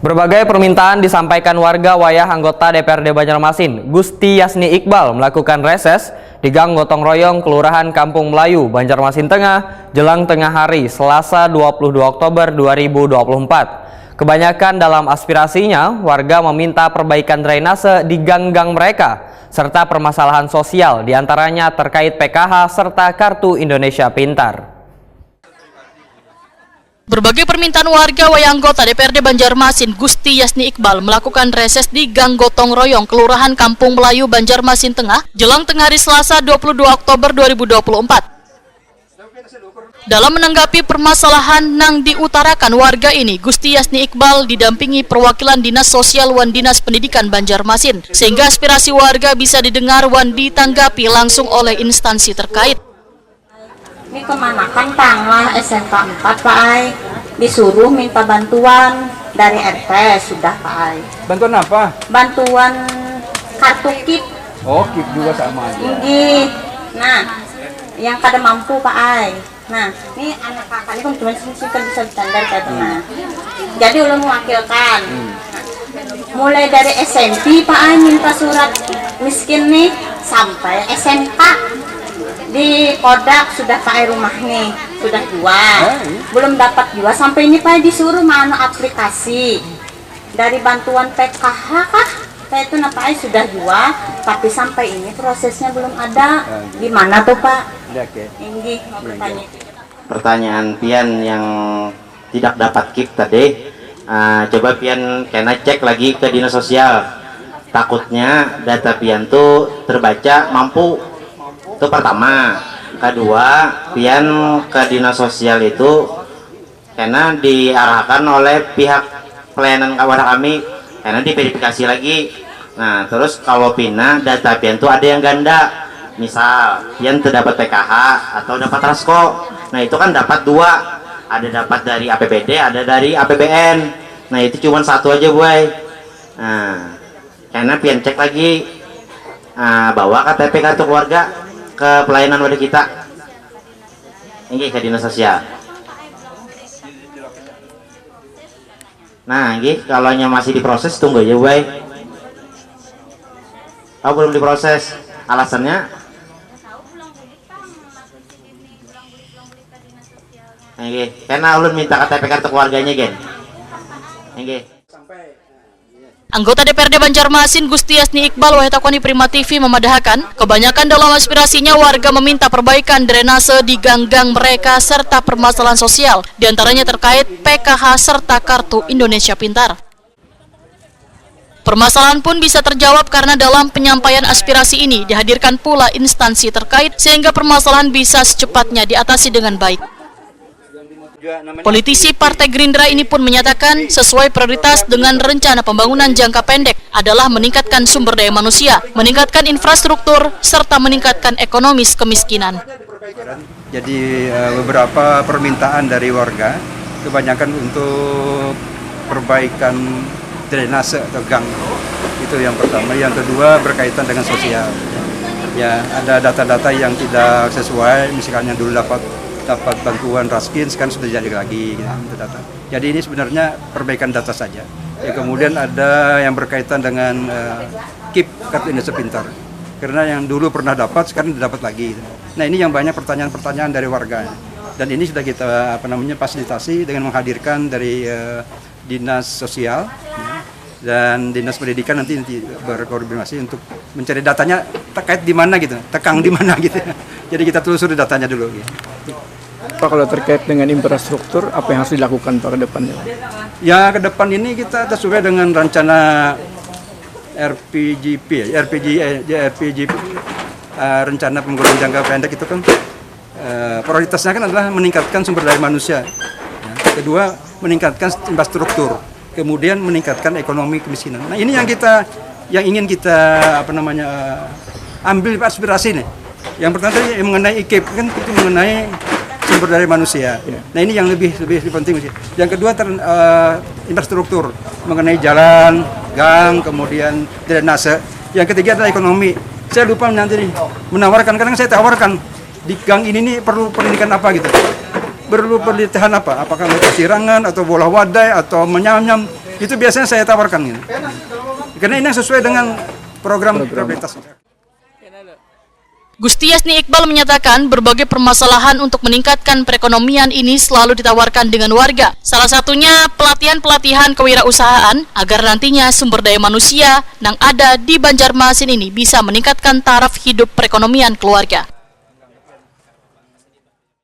Berbagai permintaan disampaikan warga wayah anggota DPRD Banjarmasin, Gusti Yasni Iqbal melakukan reses di Gang Gotong Royong, Kelurahan Kampung Melayu, Banjarmasin Tengah, jelang tengah hari, Selasa 22 Oktober 2024. Kebanyakan dalam aspirasinya, warga meminta perbaikan drainase di gang-gang mereka, serta permasalahan sosial, diantaranya terkait PKH serta Kartu Indonesia Pintar. Berbagai permintaan warga wayah anggota DPRD Banjarmasin, Gusti Yasni Iqbal melakukan reses di Gang Gotong Royong, Kelurahan Kampung Melayu, Banjarmasin Tengah, jelang tengah hari Selasa 22 Oktober 2024. Dalam menanggapi permasalahan yang diutarakan warga ini, Gusti Yasni Iqbal didampingi perwakilan Dinas Sosial wan Dinas Pendidikan Banjarmasin, sehingga aspirasi warga bisa didengar wan ditanggapi langsung oleh instansi terkait. Ini kemanakan tanglah SMK 4 Pak Ai, disuruh minta bantuan dari RT sudah Pak Ai. Bantuan apa? Bantuan kartu KIP. Oh, KIP juga sama aja. Ini, nah, yang kada mampu Pak Ai. Nah, ini anak kakak ini kan cuma kan bisa standar kayak nah. Jadi ulun mewakilkan. Mulai dari SMP Pak Ai minta surat miskin nih sampai SMK. Di Kodak sudah pakai rumah nih, sudah jual, belum dapat jual sampai ini Pak disuruh mana aplikasi dari bantuan PKH kah? Kayak itu Pak sudah jual, tapi sampai ini prosesnya belum ada. Gimana tuh Pak? Ini mau bertanya. Pertanyaan pian yang tidak dapat KIP tadi, coba pian kena cek lagi ke dinas sosial. Takutnya data pian tuh terbaca mampu. Itu pertama. Kedua, pian ke dinas sosial itu karena diarahkan oleh pihak pelayanan kepada kami karena diverifikasi lagi. Nah, terus kalau pina data pian itu ada yang ganda. Misal, pian terdapat PKH atau dapat Rasko. Nah, itu kan dapat dua. Ada dapat dari APBD, ada dari APBN. Nah, itu cuma satu aja, boy. Nah, karena pian cek lagi bawa KTP kartu keluarga ke pelayanan wadah kita ini ke dinas sosial. Nah ini kalau masih diproses tunggu aja boy. Oh belum diproses, alasannya ini karena ulun minta KTP kartu keluarganya gen ini. Anggota DPRD Banjarmasin, Gusti Yasni Iqbal Wahitakoni Prima TV memadahkan, kebanyakan dalam aspirasinya warga meminta perbaikan drainase di gang-gang mereka serta permasalahan sosial, diantaranya terkait PKH serta Kartu Indonesia Pintar. Permasalahan pun bisa terjawab karena dalam penyampaian aspirasi ini dihadirkan pula instansi terkait sehingga permasalahan bisa secepatnya diatasi dengan baik. Politisi Partai Gerindra ini pun menyatakan sesuai prioritas dengan rencana pembangunan jangka pendek adalah meningkatkan sumber daya manusia, meningkatkan infrastruktur, serta meningkatkan ekonomis kemiskinan. Jadi beberapa permintaan dari warga, kebanyakan untuk perbaikan drainase atau gang. Itu yang pertama. Yang kedua berkaitan dengan sosial. Ya, ada data-data yang tidak sesuai, misalnya dulu dapat bantuan Raskin, sekarang sudah jadi lagi gitu, data. Jadi ini sebenarnya perbaikan data saja. Ya, kemudian ada yang berkaitan dengan KIP Kartu Indonesia Pintar. Karena yang dulu pernah dapat, sekarang dapat lagi. Nah ini yang banyak pertanyaan-pertanyaan dari warga. Dan ini sudah kita fasilitasi dengan menghadirkan dari dinas sosial dan dinas pendidikan nanti berkoordinasi untuk mencari datanya terkait di mana gitu, tekang di mana gitu. Jadi kita telusuri datanya dulu. Gitu. Pak, kalau terkait dengan infrastruktur, apa yang harus dilakukan Pak ke depannya? Ya ke depan ini kita sesuai dengan rencana RPJP, rencana pembangunan jangka pendek itu kan prioritasnya kan adalah meningkatkan sumber daya manusia. Ya. Kedua, meningkatkan infrastruktur. Kemudian meningkatkan ekonomi kemiskinan. Nah ini yang ingin kita ambil aspirasi nih. Yang pertama tadi mengenai IKIP kan itu mengenai sumber daya manusia. Nah ini yang lebih penting. Yang kedua infrastruktur mengenai jalan, gang, kemudian drainase. Yang ketiga adalah ekonomi. Saya lupa nanti nih menawarkan, kadang saya tawarkan di gang ini nih perlu pendidikan apa gitu. Perlu penelitian apa? Apakah mau sirangan atau bola wadai atau menyam-nyam. Itu biasanya saya tawarkan gitu. Karena ini sesuai dengan program prioritas. Gusti Yasni Iqbal menyatakan berbagai permasalahan untuk meningkatkan perekonomian ini selalu ditawarkan dengan warga. Salah satunya pelatihan-pelatihan kewirausahaan agar nantinya sumber daya manusia yang ada di Banjarmasin ini bisa meningkatkan taraf hidup perekonomian keluarga.